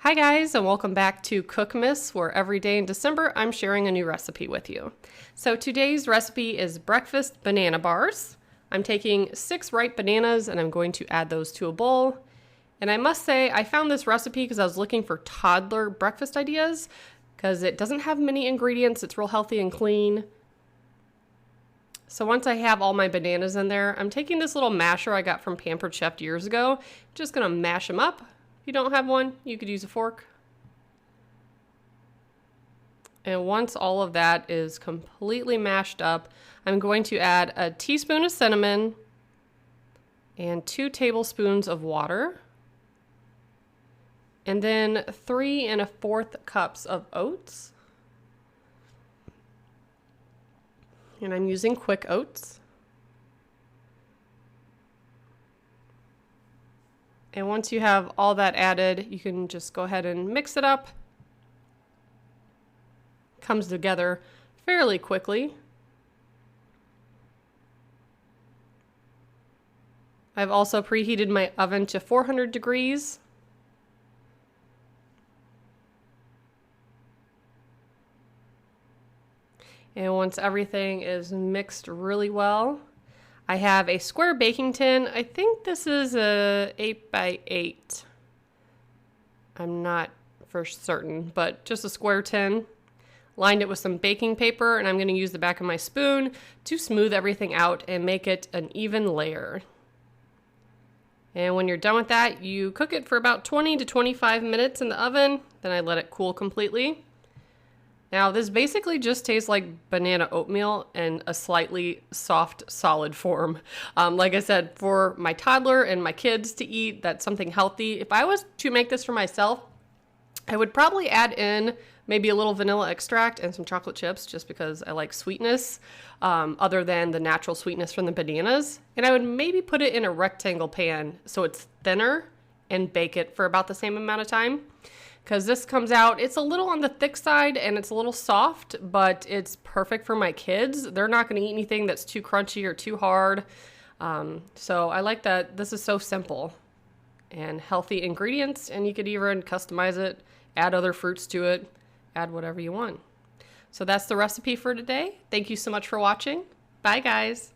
Hi guys, and welcome back to Cookmas, where every day in December I'm sharing a new recipe with you. So today's recipe is breakfast banana bars. I'm taking 6 ripe bananas and I'm going to add those to a bowl. And I must say, I found this recipe because I was looking for toddler breakfast ideas because it doesn't have many ingredients, it's real healthy and clean. So once I have all my bananas in there, I'm taking this little masher I got from Pampered Chef years ago. Just gonna mash them up. If you don't have one, you could use a fork. And once all of that is completely mashed up, I'm going to add a teaspoon of cinnamon and 2 tablespoons of water. And then 3 1/4 cups of oats. And I'm using quick oats. And once you have all that added, you can just go ahead and mix it up. Comes together fairly quickly. I've also preheated my oven to 400 degrees. And once everything is mixed really well, I have a square baking tin. I think this is a 8 by 8. I'm not for certain, but just a square tin. Lined it with some baking paper, and I'm going to use the back of my spoon to smooth everything out and make it an even layer. And when you're done with that, you cook it for about 20 to 25 minutes in the oven. Then I let it cool completely. Now, this basically just tastes like banana oatmeal in a slightly soft, solid form. Like I said, for my toddler and my kids to eat, that's something healthy. If I was to make this for myself, I would probably add in maybe a little vanilla extract and some chocolate chips just because I like sweetness, other than the natural sweetness from the bananas. And I would maybe put it in a rectangle pan so it's thinner and bake it for about the same amount of time. Because this comes out, it's a little on the thick side and it's a little soft, but it's perfect for my kids. They're not going to eat anything that's too crunchy or too hard. So I like that this is so simple and healthy ingredients, and you could even customize it, add other fruits to it, add whatever you want. So that's the recipe for today. Thank you so much for watching. Bye guys.